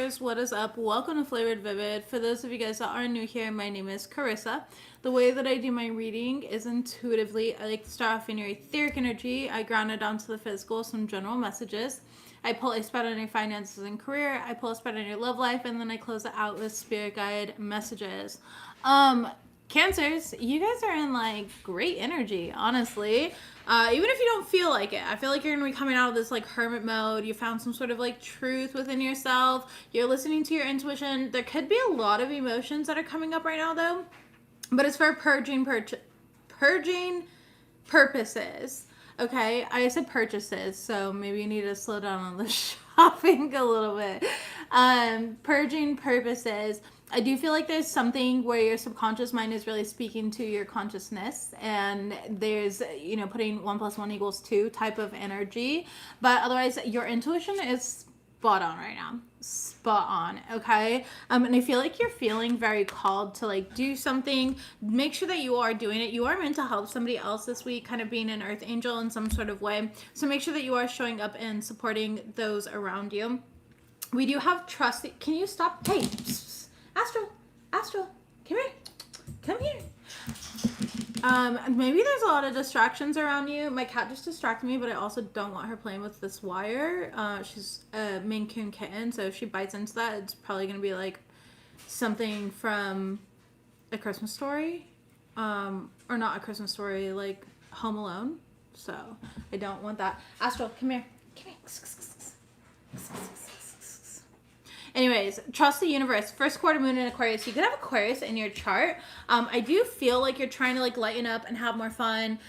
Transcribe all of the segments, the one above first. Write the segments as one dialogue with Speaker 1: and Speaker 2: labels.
Speaker 1: Cancers, what is up? Welcome to Flavored Vivid. For those of you guys that are new here, my name is Carissa. The way that I do my reading is intuitively. I like to start off in your etheric energy. I ground it down to the physical, some general messages. I pull a spread on your finances and career. I pull a spread on your love life, and then I close it out with spirit guide messages. Cancers, you guys are in like great energy, honestly. Even if you don't feel like it, I feel like you're gonna be coming out of this like hermit mode. You found some sort of like truth within yourself. You're listening to your intuition. There could be a lot of emotions that are coming up right now, though, but it's for purging purposes. Okay, I said purchases, so maybe you need to slow down on the shopping a little bit. Purging purposes. I do feel like there's something where your subconscious mind is really speaking to your consciousness, and there's, you know, putting 1 + 1 = 2 type of energy. But otherwise, your intuition is spot on right now. Spot on, okay? And I feel like you're feeling very called to like do something. Make sure that you are doing it. You are meant to help somebody else this week, kind of being an earth angel in some sort of way. So make sure that you are showing up and supporting those around you. We do have trust. Can you stop? Hey, Astro, come here. Come here. Maybe there's a lot of distractions around you. My cat just distracted me, but I also don't want her playing with this wire. She's a Maine Coon kitten, so if she bites into that, it's probably going to be like something from A Christmas Story. Or not A Christmas Story, like Home Alone. So I don't want that. Astro, come here. Come here. Anyways, trust the universe. First quarter moon in Aquarius. You could have Aquarius in your chart. I do feel like you're trying to like lighten up and have more fun,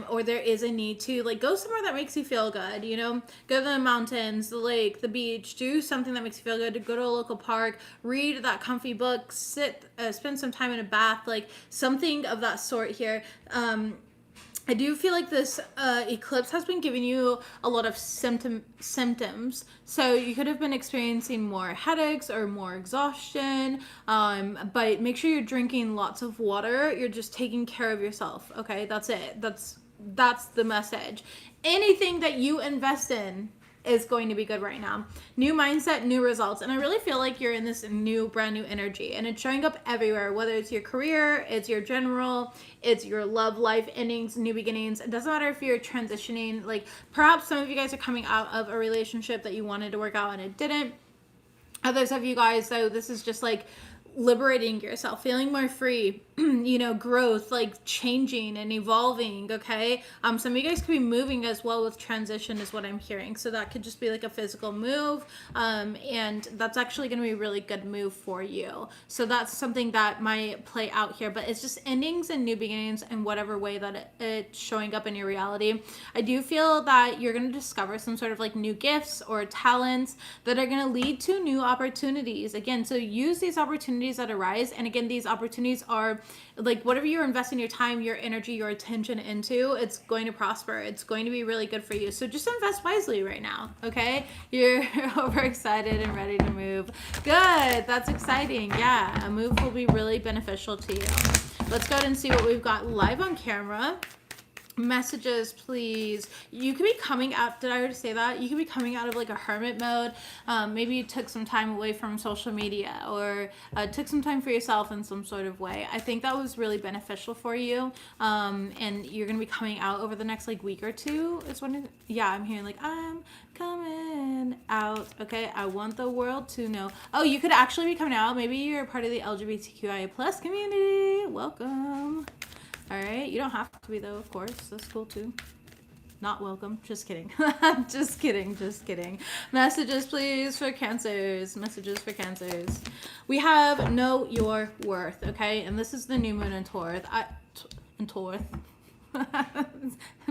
Speaker 1: or there is a need to like go somewhere that makes you feel good. You know, go to the mountains, the lake, the beach. Do something that makes you feel good. Go to a local park. Read that comfy book. Spend some time in a bath. Like something of that sort here. I do feel like this eclipse has been giving you a lot of symptoms. So you could have been experiencing more headaches or more exhaustion. But make sure you're drinking lots of water. You're just taking care of yourself. Okay, that's it. That's the message. Anything that you invest in is going to be good right now. New mindset, new results. And I really feel like you're in this brand new energy, and it's showing up everywhere, whether it's your career, it's your general, it's your love life endings, new beginnings. It doesn't matter if you're transitioning. Like perhaps some of you guys are coming out of a relationship that you wanted to work out and it didn't. Others of you guys, though, this is just like liberating yourself, feeling more free, you know, growth, like changing and evolving. Okay. Some of you guys could be moving as well with transition is what I'm hearing. So that could just be like a physical move. And that's actually going to be a really good move for you. So that's something that might play out here, but it's just endings and new beginnings in whatever way that it's showing up in your reality. I do feel that you're going to discover some sort of like new gifts or talents that are going to lead to new opportunities. Again, so use these opportunities that arise. And again, these opportunities are like whatever you're investing your time, your energy, your attention into, it's going to prosper. It's going to be really good for you. So just invest wisely right now. Okay. You're overexcited and ready to move. Good. That's exciting. Yeah. A move will be really beneficial to you. Let's go ahead and see what we've got live on camera. Messages, please. You could be coming out. Did I already say that? You could be coming out of like a hermit mode. Maybe you took some time away from social media, or took some time for yourself in some sort of way. I think that was really beneficial for you. And you're gonna be coming out over the next like week or two. Is when yeah, I'm hearing like I'm coming out. Okay, I want the world to know. Oh, you could actually be coming out. Maybe you're part of the LGBTQIA+ community. Welcome. All right, you don't have to be though, of course. That's cool too. Not welcome. Just kidding. Just kidding. Messages, please, for Cancers. Messages for Cancers. We have Know Your Worth, okay? And this is the new moon in Taurus.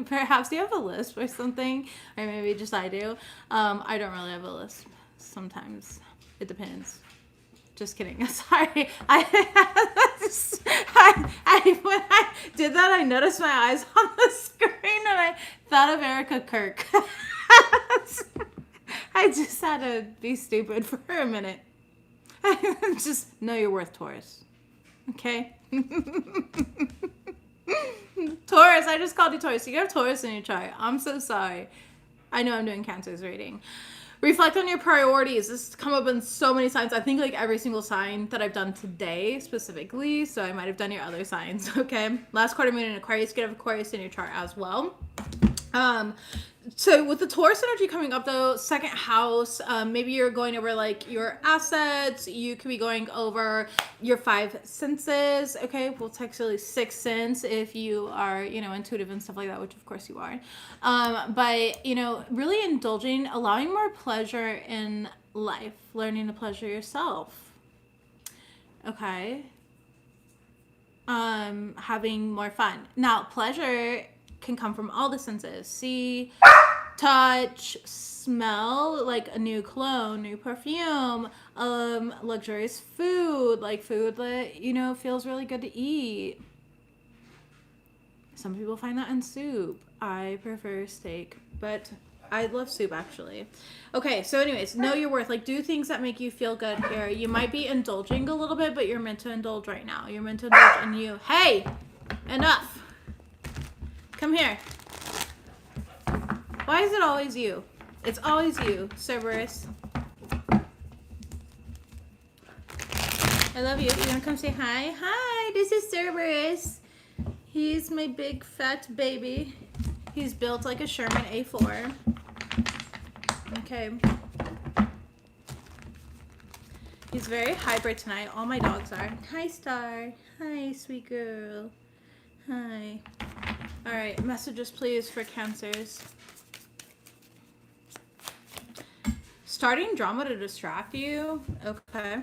Speaker 1: Perhaps you have a lisp or something, or maybe just I do. I don't really have a lisp. Sometimes it depends. Just kidding. Sorry. When I did that, I noticed my eyes on the screen and I thought of Erica Kirk. I just had to be stupid for a minute. Just know your worth, Taurus. Okay? Taurus, I just called you Taurus. You have Taurus in your chart. I'm so sorry. I know I'm doing Cancer's reading. Reflect on your priorities. This has come up in so many signs. I think like every single sign that I've done today specifically. So I might have done your other signs. Okay. Last quarter moon in Aquarius. You could have Aquarius in your chart as well. So with the Taurus energy coming up though, second house, maybe you're going over like your assets. You could be going over your 5 senses. Okay. Well, technically 6 sense if you are, you know, intuitive and stuff like that, which of course you are. But you know, really indulging, allowing more pleasure in life, learning to pleasure yourself. Okay. Having more fun. Now, pleasure can come from all the senses. See, touch, smell, like a new cologne, new perfume, luxurious food, like food that, you know, feels really good to eat. Some people find that in soup. I prefer steak, but I love soup actually. Okay, so anyways, know your worth. Like, do things that make you feel good here. You might be indulging a little bit, but you're meant to indulge right now. You're meant to indulge in you. Hey, enough. Come here. Why is it always you? It's always you, Cerberus. I love you. You want to come say hi? Hi, this is Cerberus. He's my big fat baby. He's built like a Sherman A4. Okay. He's very hyper tonight. All my dogs are. Hi, Star. Hi, sweet girl. Hi. All right, messages please for Cancers. Starting drama to distract you. Okay.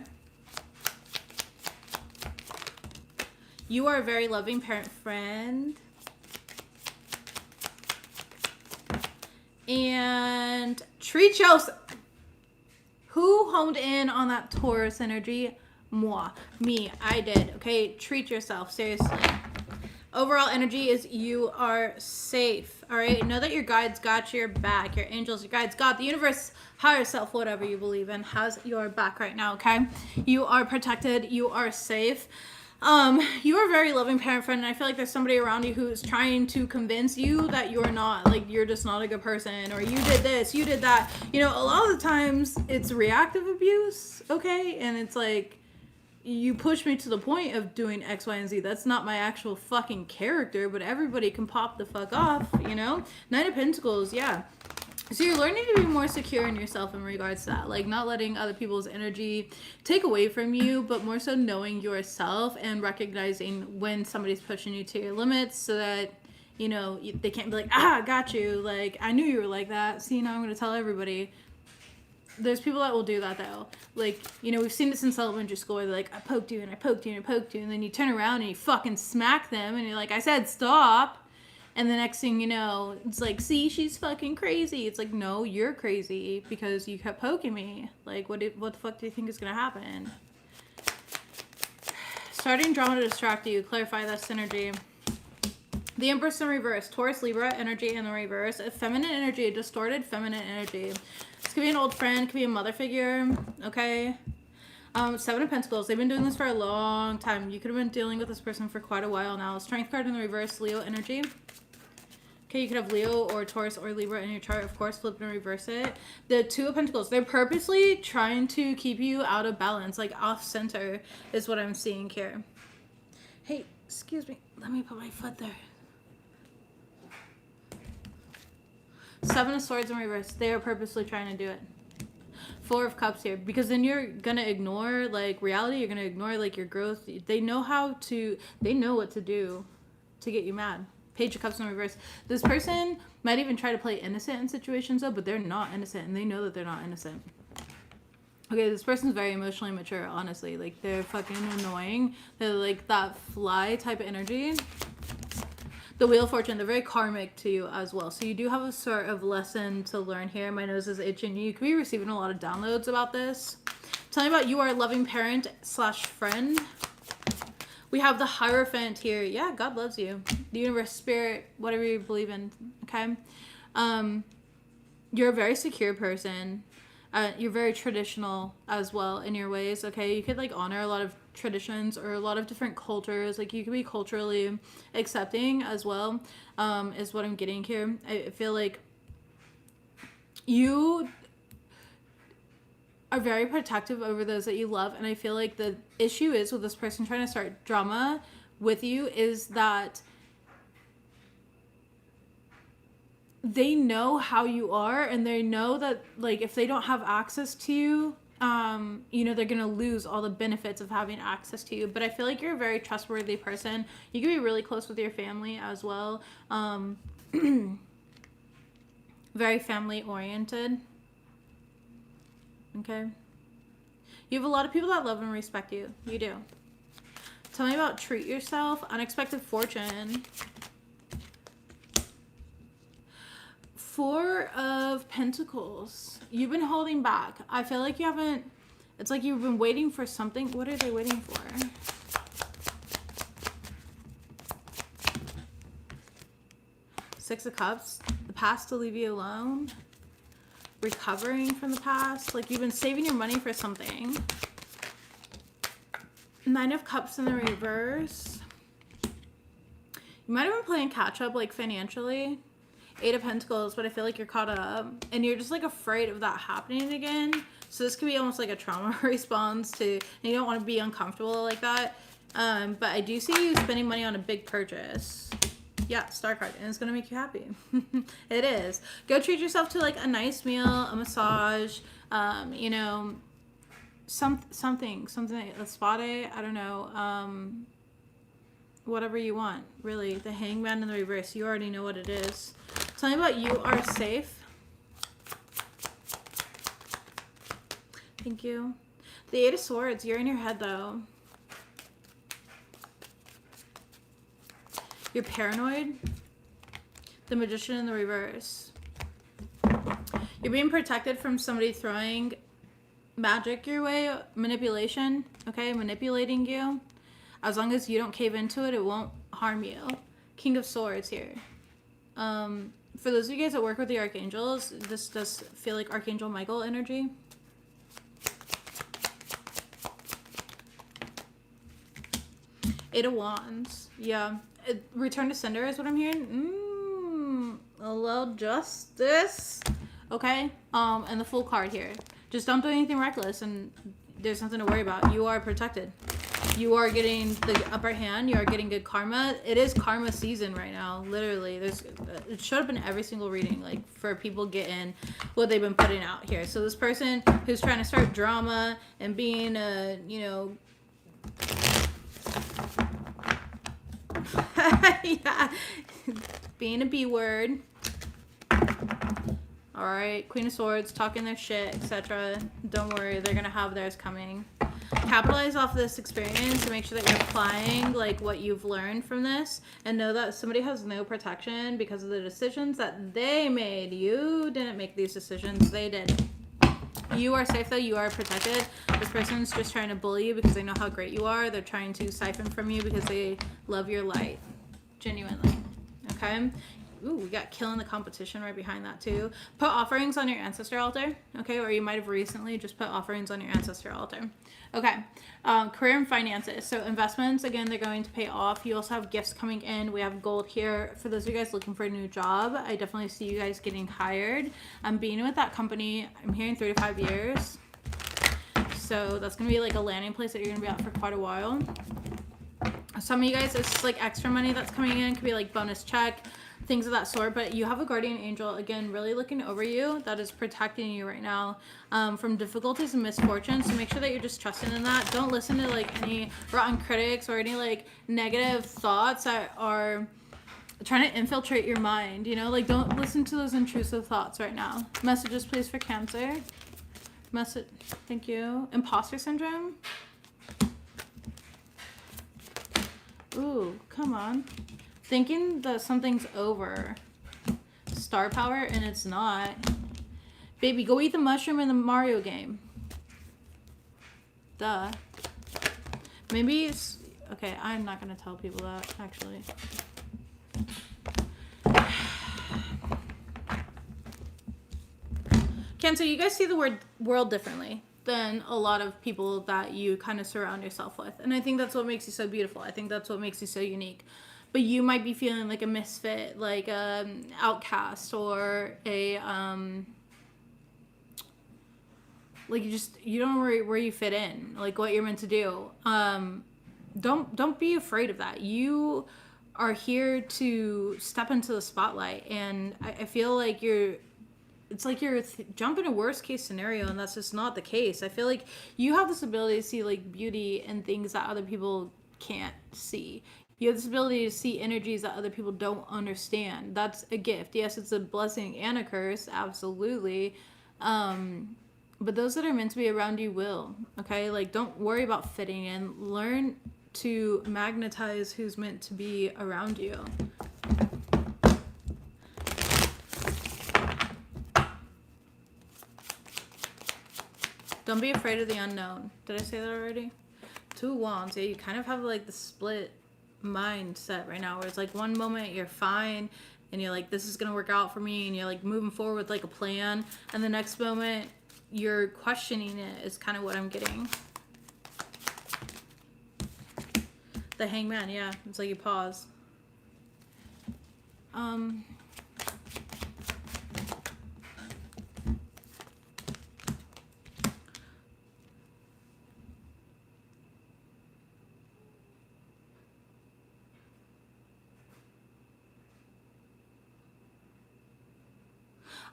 Speaker 1: You are a very loving parent friend. And treat yourself. Who honed in on that Taurus energy? Moi. Me. I did. Okay, treat yourself. Seriously. Overall energy is you are safe. All right. Know that your guides got your back. Your angels, your guides, God, the universe, higher self, whatever you believe in, has your back right now. Okay. You are protected. You are safe. You are a very loving parent friend, and I feel like there's somebody around you who's trying to convince you that you're not, like, you're just not a good person, or you did this, you did that. You know, a lot of the times it's reactive abuse. Okay. And it's like, you push me to the point of doing X, Y, and Z. That's not my actual fucking character, but everybody can pop the fuck off, you know? Knight of Pentacles, yeah. So you're learning to be more secure in yourself in regards to that. Like, not letting other people's energy take away from you, but more so knowing yourself and recognizing when somebody's pushing you to your limits so that, you know, they can't be like, I got you. Like, I knew you were like that. See, now I'm going to tell everybody. There's people that will do that though. Like, you know, we've seen this in elementary school where they're like, I poked you and I poked you and I poked you, and then you turn around and you fucking smack them and you're like, I said stop. And the next thing you know, it's like, see, she's fucking crazy. It's like, no, you're crazy because you kept poking me. Like, what the fuck do you think is gonna happen? Starting drama to distract you. Clarify that synergy. The Empress in reverse. Taurus, Libra energy in the reverse. A feminine energy, a distorted feminine energy. This could be an old friend, could be a mother figure, okay? 7 of Pentacles. They've been doing this for a long time. You could have been dealing with this person for quite a while now. Strength card in the reverse, Leo energy. Okay, you could have Leo or Taurus or Libra in your chart, of course, flip and reverse it. The 2 of Pentacles. They're purposely trying to keep you out of balance, like off center is what I'm seeing here. Hey, excuse me. Let me put my foot there. 7 of Swords in reverse. They are purposely trying to do it. 4 of Cups here. Because then you're going to ignore, like, reality. You're going to ignore, like, your growth. They know what to do to get you mad. Page of Cups in reverse. This person might even try to play innocent in situations, though, but they're not innocent. And they know that they're not innocent. Okay, this person's very emotionally mature, honestly. Like, they're fucking annoying. They're, like, that fly type of energy. The Wheel of Fortune, they're very karmic to you as well. So you do have a sort of lesson to learn here. My nose is itching. You could be receiving a lot of downloads about this. Tell me about you are a loving parent / friend. We have the Hierophant here. Yeah, God loves you. The universe, spirit, whatever you believe in. Okay. You're a very secure person. You're very traditional as well in your ways. Okay. You could like honor a lot of traditions or a lot of different cultures. Like you could be culturally accepting as well, is what I'm getting here. I feel like you are very protective over those that you love. And I feel like the issue is with this person trying to start drama with you is that they know how you are, and they know that, like, if they don't have access to you, they're gonna lose all the benefits of having access to you. But I feel like you're a very trustworthy person. You can be really close with your family as well. Very family oriented. Okay. You have a lot of people that love and respect you. You do. Tell me about treat yourself. Unexpected fortune. Four of Pentacles. You've been holding back. I feel like you haven't. It's like you've been waiting for something. What are they waiting for? Six of Cups. The past to leave you alone. Recovering from the past. Like, you've been saving your money for something. Nine of Cups in the reverse. You might have been playing catch up, like, financially. Eight of Pentacles, but I feel like you're caught up. And you're just, like, afraid of that happening again. So this could be almost like a trauma response to... And you don't want to be uncomfortable like that. But I do see you spending money on a big purchase. Yeah, star card. And it's going to make you happy. It is. Go treat yourself to, like, a nice meal, a massage, something, a spa day, I don't know, whatever you want, really. The Hangman in the reverse, you already know what it is. Tell me about you are safe. Thank you. The Eight of Swords, you're in your head, though. You're paranoid. The Magician in the reverse. You're being protected from somebody throwing magic your way, manipulation, okay, manipulating you. As long as you don't cave into it, it won't harm you. King of Swords here. For those of you guys that work with the archangels, this does feel like Archangel Michael energy. Eight of Wands. Yeah. Return to sender is what I'm hearing. A little justice. Okay. And the Fool card here. Just don't do anything reckless, and there's nothing to worry about. You are protected. You are getting the upper hand. You are getting good karma. It is karma season right now. Literally, it showed up in every single reading, like, for people getting what they've been putting out here. So this person who's trying to start drama and being a, yeah, being a B word. All right, Queen of Swords, talking their shit, etc. Don't worry, they're gonna have theirs coming. Capitalize off this experience to make sure that you're applying, like, what you've learned from this, and know that somebody has no protection because of the decisions that they made. You didn't make these decisions, they did. You are safe, though. You are protected. This person's just trying to bully you because they know how great you are. They're trying to siphon from you because they love your light. Genuinely. Okay? Ooh, we got killing the competition right behind that, too. Put offerings on your ancestor altar. Okay? Or you might have recently just put offerings on your ancestor altar. Okay. Career and finances. So investments, again, they're going to pay off. You also have gifts coming in. We have gold here. For those of you guys looking for a new job, I definitely see you guys getting hired. Being with that company, I'm hearing 3 to 5 years. So that's going to be like a landing place that you're going to be at for quite a while. Some of you guys, it's like extra money that's coming in. It could be like bonus check, things of that sort. But you have a guardian angel, again, really looking over you, that is protecting you right now from difficulties and misfortunes. So make sure that you're just trusting in that. Don't listen to, like, any rotten critics or any, like, negative thoughts that are trying to infiltrate your mind. Like, don't listen to those intrusive thoughts right now. Messages, please, for Cancer. Message. Thank you. Imposter syndrome. Ooh, come on. Thinking that something's over. Star power, and it's not. Baby, go eat the mushroom in the Mario game. Duh. Maybe it's... Okay, I'm not going to tell people that, actually. Cancer, you guys see the world differently than a lot of people that you kind of surround yourself with. And I think that's what makes you so beautiful. I think that's what makes you so unique. But you might be feeling like a misfit, like an outcast, or a like you don't know where you fit in, like what you're meant to do. Don't be afraid of that. You are here to step into the spotlight, and I feel like it's like you're jumping a worst case scenario, and that's just not the case. I feel like you have this ability to see like beauty and things that other people can't see. You have this ability to see energies that other people don't understand. That's a gift. Yes, it's a blessing and a curse, absolutely. But those that are meant to be around you will. Okay, like don't worry about fitting in. Learn to magnetize who's meant to be around you. Don't be afraid of the unknown. Did I say that already? 2 wands. Yeah, you kind of have like the split mindset right now, where it's like one moment you're fine and you're like, this is gonna work out for me, and you're like moving forward with like a plan, and the next moment you're questioning it, is kind of what I'm getting. The Hangman, yeah, it's like you pause.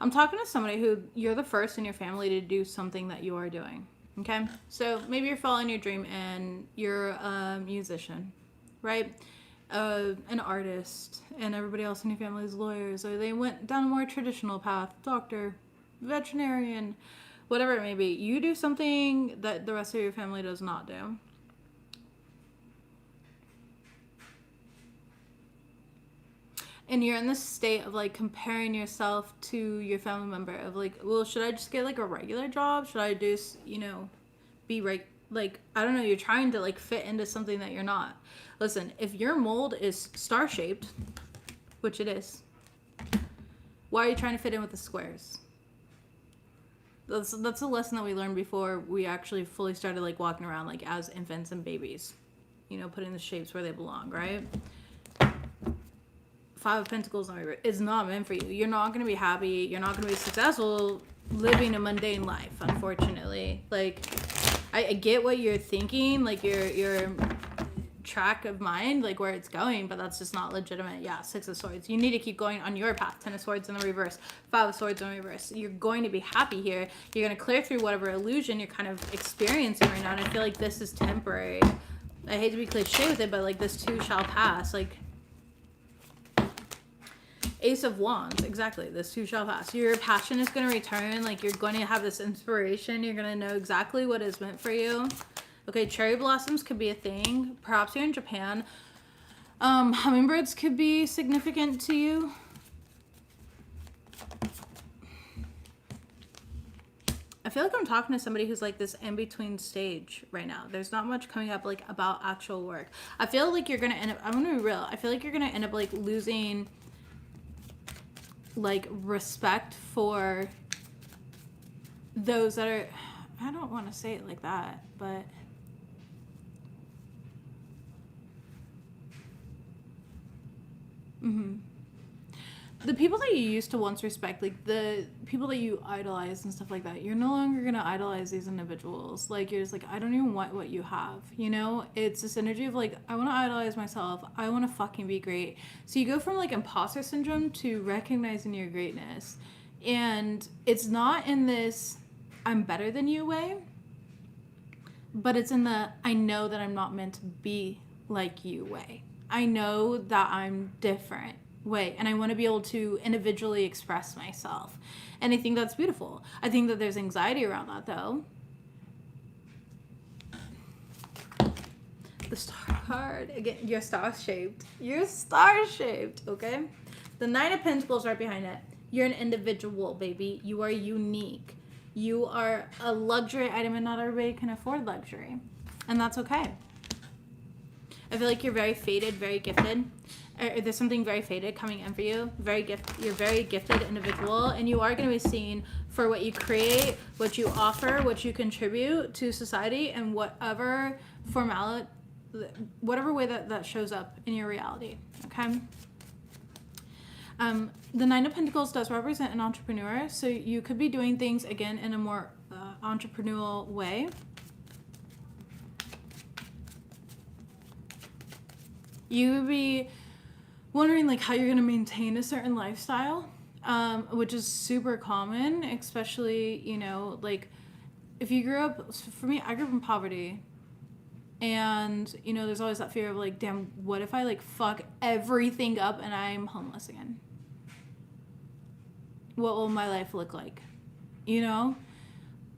Speaker 1: I'm talking to somebody who you're the first in your family to do something that you are doing. Okay? So maybe you're following your dream and you're a musician, right? An artist, and everybody else in your family is lawyers, or they went down a more traditional path, doctor, veterinarian, whatever it may be. You do something that the rest of your family does not do. And you're in this state of like comparing yourself to your family member, of like, well, should I just get like a regular job? Should I just, be like, I don't know, you're trying to like fit into something that you're not. Listen, if your mold is star shaped, which it is, why are you trying to fit in with the squares? That's a lesson that we learned before we actually fully started like walking around like as infants and babies, putting the shapes where they belong, right? 5 of Pentacles is not meant for you. You're not going to be happy. You're not going to be successful living a mundane life, unfortunately. Like, I get what you're thinking, like your track of mind, like where it's going, but that's just not legitimate. Yeah, 6 of Swords. You need to keep going on your path. 10 of Swords in the reverse. 5 of Swords in the reverse. You're going to be happy here. You're going to clear through whatever illusion you're kind of experiencing right now, and I feel like this is temporary. I hate to be cliche with it, but like this too shall pass. Like, Ace of Wands, exactly. This too shall pass. Your passion is going to return. Like, you're going to have this inspiration. You're going to know exactly what is meant for you. Okay, cherry blossoms could be a thing. Perhaps you're in Japan. Hummingbirds could be significant to you. I feel like I'm talking to somebody who's like this in-between stage right now. There's not much coming up like about actual work. I feel like you're going to end up, I'm going to be real. I feel like you're going to end up like losing like respect for those that are, I don't want to say it like that, but the people that you used to once respect, like the people that you idolize and stuff like that, you're no longer going to idolize these individuals. Like, you're just like, I don't even want what you have, It's this energy of like, I want to idolize myself. I want to fucking be great. So you go from like imposter syndrome to recognizing your greatness. And it's not in this I'm better than you way, but it's in the I know that I'm not meant to be like you way. I know that I'm different way, and I want to be able to individually express myself. And I think that's beautiful. I think that there's anxiety around that, though. The star card. Again, you're star-shaped. You're star-shaped, okay? The 9 of Pentacles right behind it. You're an individual, baby. You are unique. You are a luxury item, and not everybody can afford luxury. And that's okay. I feel like you're very fated, very gifted. There's something very fated coming in for you. You're very gifted individual, and you are going to be seen for what you create, what you offer, what you contribute to society, and whatever way that shows up in your reality. Okay. The 9 of Pentacles does represent an entrepreneur, so you could be doing things again in a more entrepreneurial way. You would be wondering like how you're going to maintain a certain lifestyle, which is super common, especially, you know, like if you grew up, for me, I grew up in poverty. And, you know, there's always that fear of like, damn, what if I like fuck everything up and I'm homeless again? What will my life look like? You know?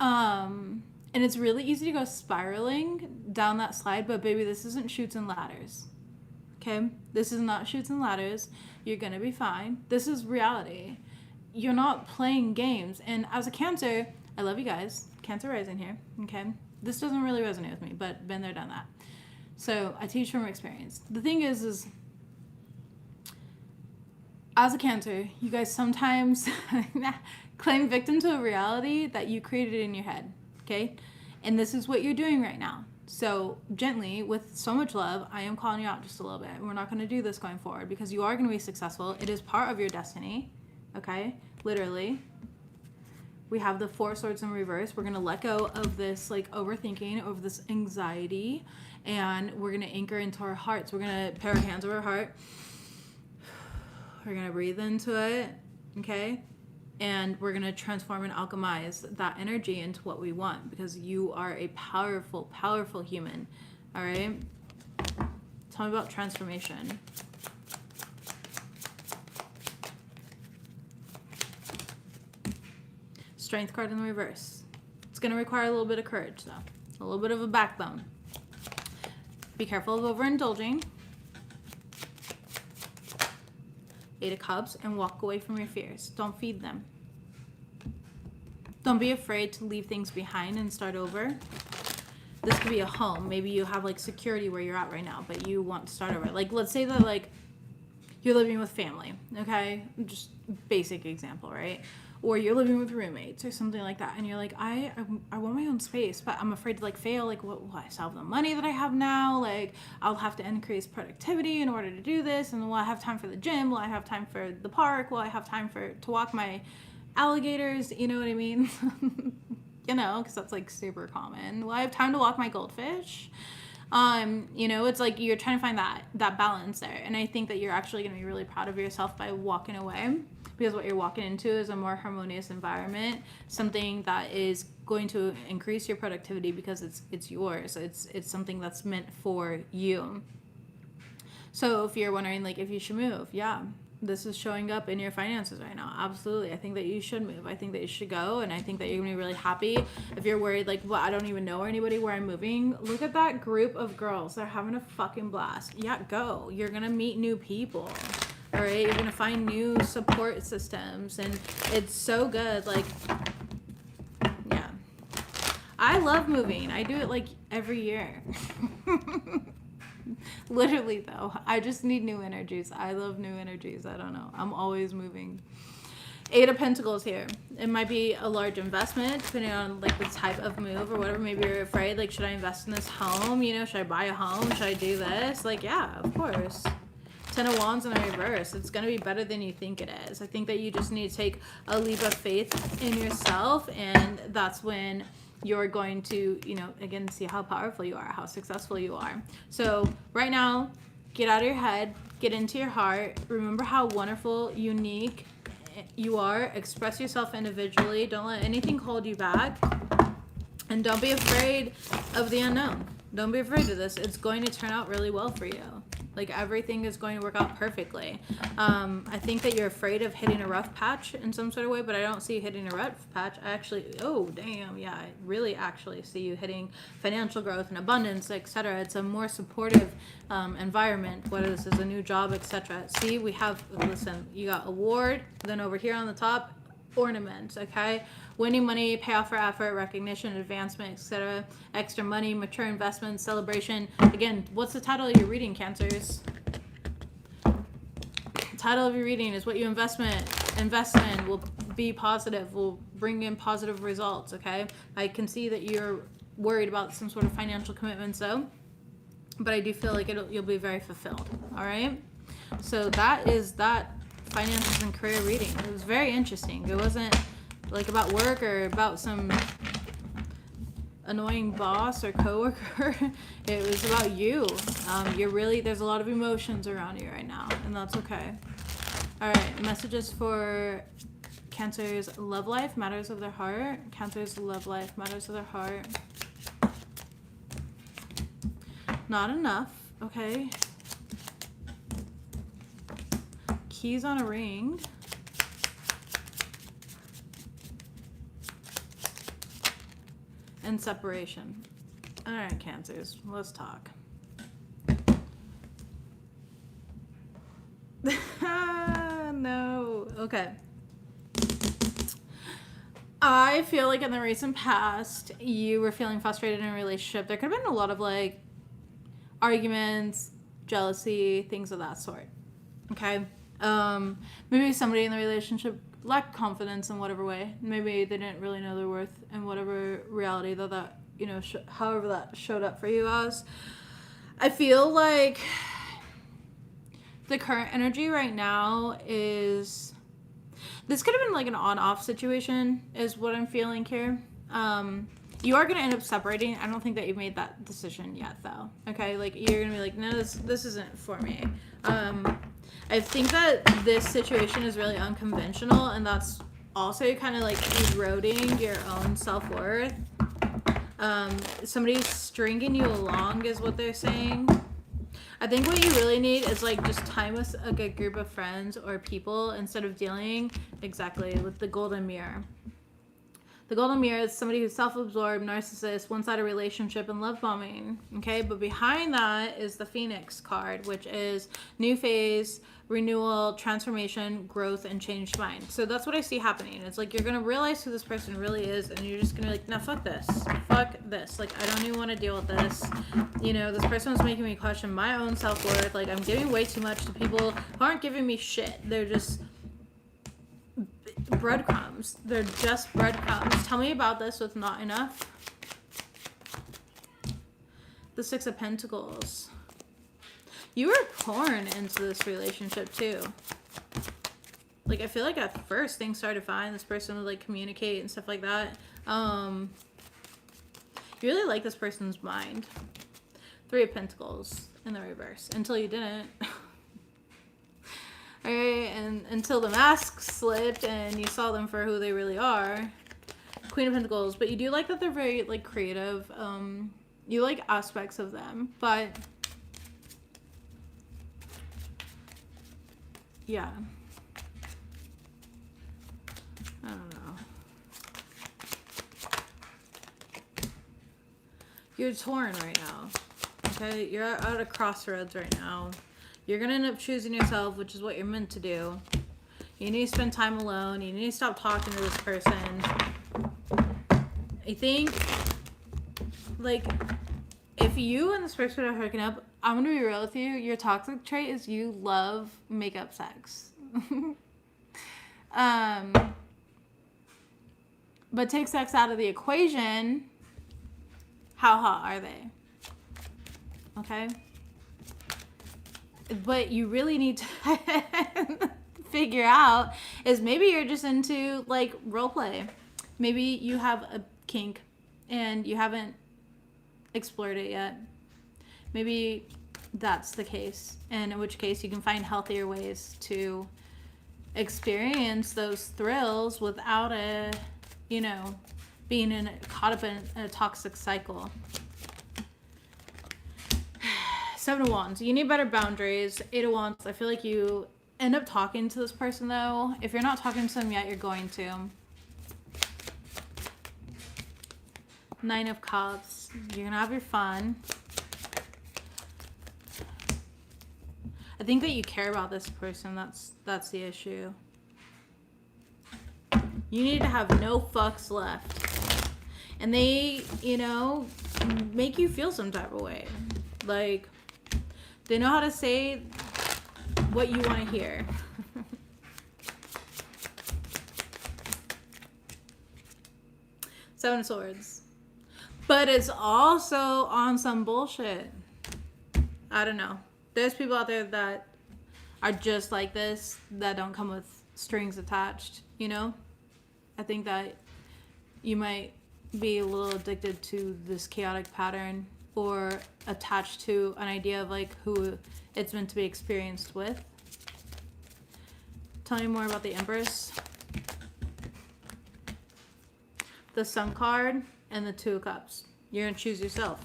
Speaker 1: And it's really easy to go spiraling down that slide, but baby, this isn't Chutes and Ladders. Okay? This is not Chutes and Ladders. You're gonna be fine. This is reality. You're not playing games. And as a Cancer, I love you guys. Cancer rising here. Okay? This doesn't really resonate with me, but been there, done that. So I teach from experience. The thing is as a Cancer, you guys sometimes claim victim to a reality that you created in your head, okay? And this is what you're doing right now. So gently, with so much love, I am calling you out just a little bit. We're not going to do this going forward because you are going to be successful. It is part of your destiny, okay? Literally. We have the 4 swords in reverse. We're going to let go of this like overthinking, of this anxiety, and we're going to anchor into our hearts. We're going to pair our hands over our heart. We're going to breathe into it, okay? And we're going to transform and alchemize that energy into what we want because you are a powerful, powerful human, all right? Tell me about transformation. Strength card in the reverse. It's going to require a little bit of courage, though. A little bit of a backbone. Be careful of overindulging. 8 of Cups, and walk away from your fears. Don't feed them. Don't be afraid to leave things behind and start over. This could be a home. Maybe you have like security where you're at right now, but you want to start over. Like, let's say that like you're living with family, okay? Just basic example, right? Or you're living with roommates or something like that, and you're like, I want my own space, but I'm afraid to like fail. Like, what? I still have the money that I have now. Like, I'll have to increase productivity in order to do this. And will I have time for the gym? Will I have time for the park? Will I have time to walk my alligators? You know what I mean? You know, because that's like super common. Will I have time to walk my goldfish? You know, it's like you're trying to find that balance there. And I think that you're actually going to be really proud of yourself by walking away, because what you're walking into is a more harmonious environment, something that is going to increase your productivity because it's yours. It's something that's meant for you. So if you're wondering like if you should move, yeah, this is showing up in your finances right now. Absolutely. I think that you should move. I think that you should go, and I think that you're gonna be really happy. If you're worried like, well, I don't even know anybody where I'm moving, look at that group of girls. They're having a fucking blast. Yeah, go. You're gonna meet new people. All right, you're gonna find new support systems, and it's so good. Like, yeah, I love moving. I do it like every year. Literally though, I just need new energies. I love new energies. I don't know, I'm always moving. 8 of Pentacles here. It might be a large investment depending on like the type of move or whatever. Maybe you're afraid like, should I invest in this home? You know, should I buy a home? Should I do this? Like, yeah, of course. 10 of Wands in a reverse. It's going to be better than you think it is. I think that you just need to take a leap of faith in yourself, and that's when you're going to, you know, again, see how powerful you are, how successful you are. So right now, get out of your head, get into your heart. Remember how wonderful, unique you are. Express yourself individually. Don't let anything hold you back. And don't be afraid of the unknown. Don't be afraid of this. It's going to turn out really well for you. Like, everything is going to work out perfectly. I think that you're afraid of hitting a rough patch in some sort of way, but I don't see you hitting a rough patch. I actually, oh, damn, yeah, I really actually see you hitting financial growth and abundance, etc. It's a more supportive environment, whether this is a new job, etc. See, we have, listen, you got award, then over here on the top, ornament, okay? Winning money, payoff for effort, recognition, advancement, etc. Extra money, mature investment, celebration. Again, what's the title of your reading, Cancers? The title of your reading is what you invest in will be positive, will bring in positive results, okay? I can see that you're worried about some sort of financial commitments though, but I do feel like you'll be very fulfilled, all right? So that is that finances and career reading. It was very interesting. It wasn't like about work or about some annoying boss or coworker. It was about you. You're really, there's a lot of emotions around you right now, and that's okay. All right, messages for Cancer's love life, matters of their heart. Cancer's love life, matters of their heart. Not enough. Okay. Keys on a ring. And separation. All right, Cancers, let's talk. No. Okay. I feel like in the recent past, you were feeling frustrated in a relationship. There could have been a lot of like arguments, jealousy, things of that sort. Okay. Maybe somebody in the relationship lacked confidence in whatever way. Maybe they didn't really know their worth in whatever reality that you know, however that showed up for you as. I feel like the current energy right now is, this could have been like an on-off situation is what I'm feeling here. You are going to end up separating. I don't think that you've made that decision yet though. Okay. Like you're going to be like, no, this isn't for me. I think that this situation is really unconventional, and that's also kind of like eroding your own self-worth. Somebody's stringing you along is what they're saying. I think what you really need is like just time with a good group of friends or people instead of dealing exactly with the golden mirror. The golden mirror is somebody who's self-absorbed, narcissist, one-sided relationship, and love bombing. Okay, but behind that is the Phoenix card, which is new phase, renewal, transformation, growth, and changed mind. So that's what I see happening. It's like you're gonna realize who this person really is, and you're just gonna be like, no, fuck this. Fuck this. Like, I don't even want to deal with this. You know, this person is making me question my own self-worth. Like, I'm giving way too much to people who aren't giving me shit. They're just breadcrumbs. They're just breadcrumbs. Tell me about this with not enough. The Six of Pentacles. You were porn into this relationship too. Like, I feel like at first things started fine. This person would like communicate and stuff like that. You really like this person's mind. Three of Pentacles in the reverse. Until you didn't. Alright, and until the mask slipped and you saw them for who they really are. Queen of Pentacles. But you do like that they're very like creative. You like aspects of them, but yeah. I don't know. You're torn right now. Okay? You're at a crossroads right now. You're going to end up choosing yourself, which is what you're meant to do. You need to spend time alone. You need to stop talking to this person. I think, like, if you and this person are hooking up, I'm going to be real with you. Your toxic trait is you love makeup sex. But take sex out of the equation, how hot are they? Okay? But you really need to figure out is maybe you're just into like role play. Maybe you have a kink and you haven't explored it yet. Maybe that's the case, and in which case you can find healthier ways to experience those thrills without being caught up in a toxic cycle. Seven of Wands. You need better boundaries. Eight of Wands. I feel like you end up talking to this person, though. If you're not talking to them yet, you're going to. Nine of Cups. You're going to have your fun. I think that you care about this person. That's the issue. You need to have no fucks left. And they, make you feel some type of way. Like, they know how to say what you want to hear. Seven of Swords. But it's also on some bullshit. I don't know. There's people out there that are just like this, that don't come with strings attached, I think that you might be a little addicted to this chaotic pattern or attached to an idea of like who it's meant to be experienced with. Tell me more about the Empress, the Sun card, and the Two of Cups. You're going to choose yourself.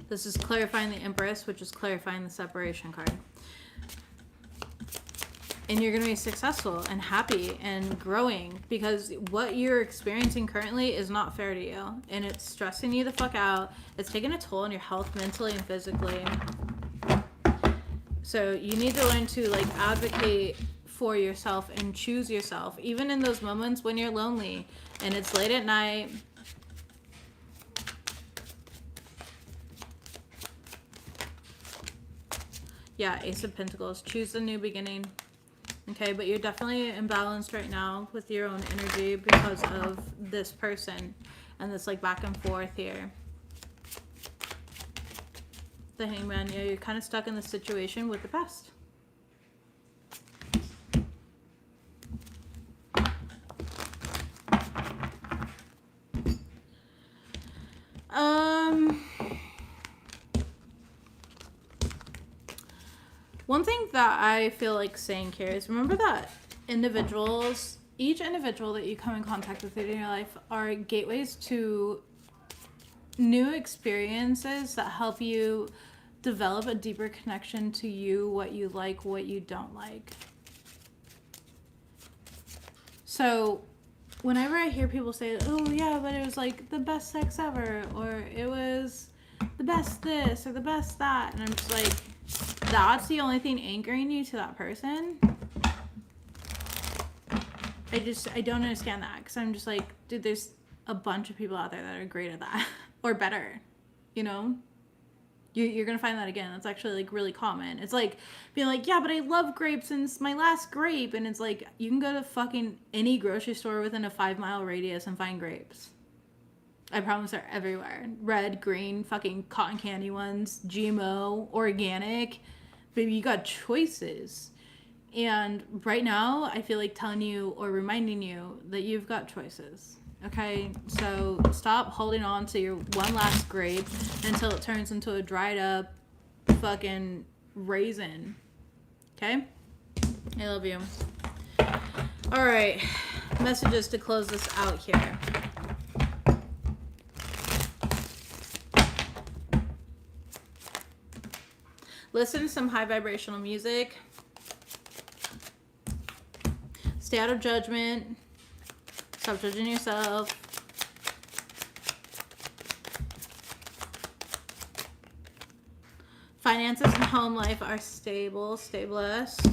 Speaker 1: This is clarifying the Empress, which is clarifying the separation card. And you're going to be successful and happy and growing because what you're experiencing currently is not fair to you. And it's stressing you the fuck out. It's taking a toll on your health mentally and physically. So you need to learn to like advocate for yourself and choose yourself. Even in those moments when you're lonely and it's late at night. Yeah, Ace of Pentacles. Choose a new beginning. Okay, but you're definitely imbalanced right now with your own energy because of this person and this like back and forth here. The Hangman, yeah, you're kind of stuck in the situation with the past. One thing that I feel like saying here is remember that individuals, each individual that you come in contact with in your life are gateways to new experiences that help you develop a deeper connection to you, what you like, what you don't like. So whenever I hear people say, oh yeah, but it was like the best sex ever, or it was the best this or the best that, and I'm just like, that's the only thing anchoring you to that person. I don't understand that because I'm just like, dude, there's a bunch of people out there that are great at that or better, you know? You're gonna find that again. That's actually like really common. It's like being like, yeah, but I love grapes since my last grape, and it's like you can go to fucking any grocery store within a 5-mile radius and find grapes. I promise they're everywhere. Red, green, fucking cotton candy ones, GMO, organic. Baby, you got choices. And right now, I feel like telling you or reminding you that you've got choices. Okay? So stop holding on to your one last grape until it turns into a dried up fucking raisin. Okay? I love you. All right. Messages to close this out here. Listen to some high vibrational music. Stay out of judgment. Stop judging yourself. Finances and home life are stable. Stay blessed.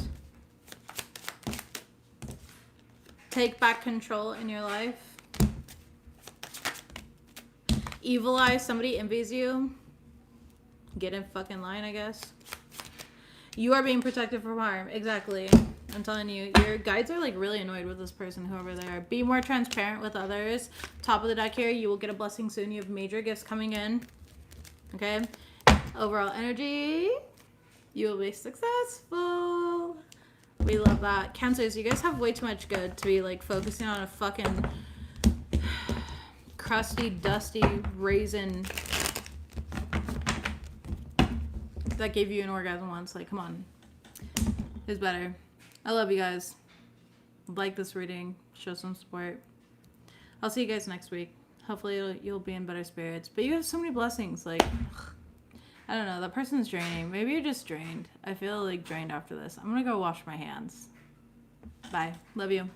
Speaker 1: Take back control in your life. Evil eye, somebody envies you. Get in fucking line, I guess. You are being protected from harm. Exactly. I'm telling you, your guides are like really annoyed with this person, whoever they are. Be more transparent with others. Top of the deck here, you will get a blessing soon. You have major gifts coming in. Okay. Overall energy, you will be successful. We love that. Cancers, you guys have way too much good to be like focusing on a fucking crusty, dusty raisin that gave you an orgasm once. Like, come on. It's better. I love you guys. Like this reading. Show some support. I'll see you guys next week. Hopefully you'll be in better spirits. But you have so many blessings. Like, I don't know. That person's draining. Maybe you're just drained. I feel like drained after this. I'm going to go wash my hands. Bye. Love you.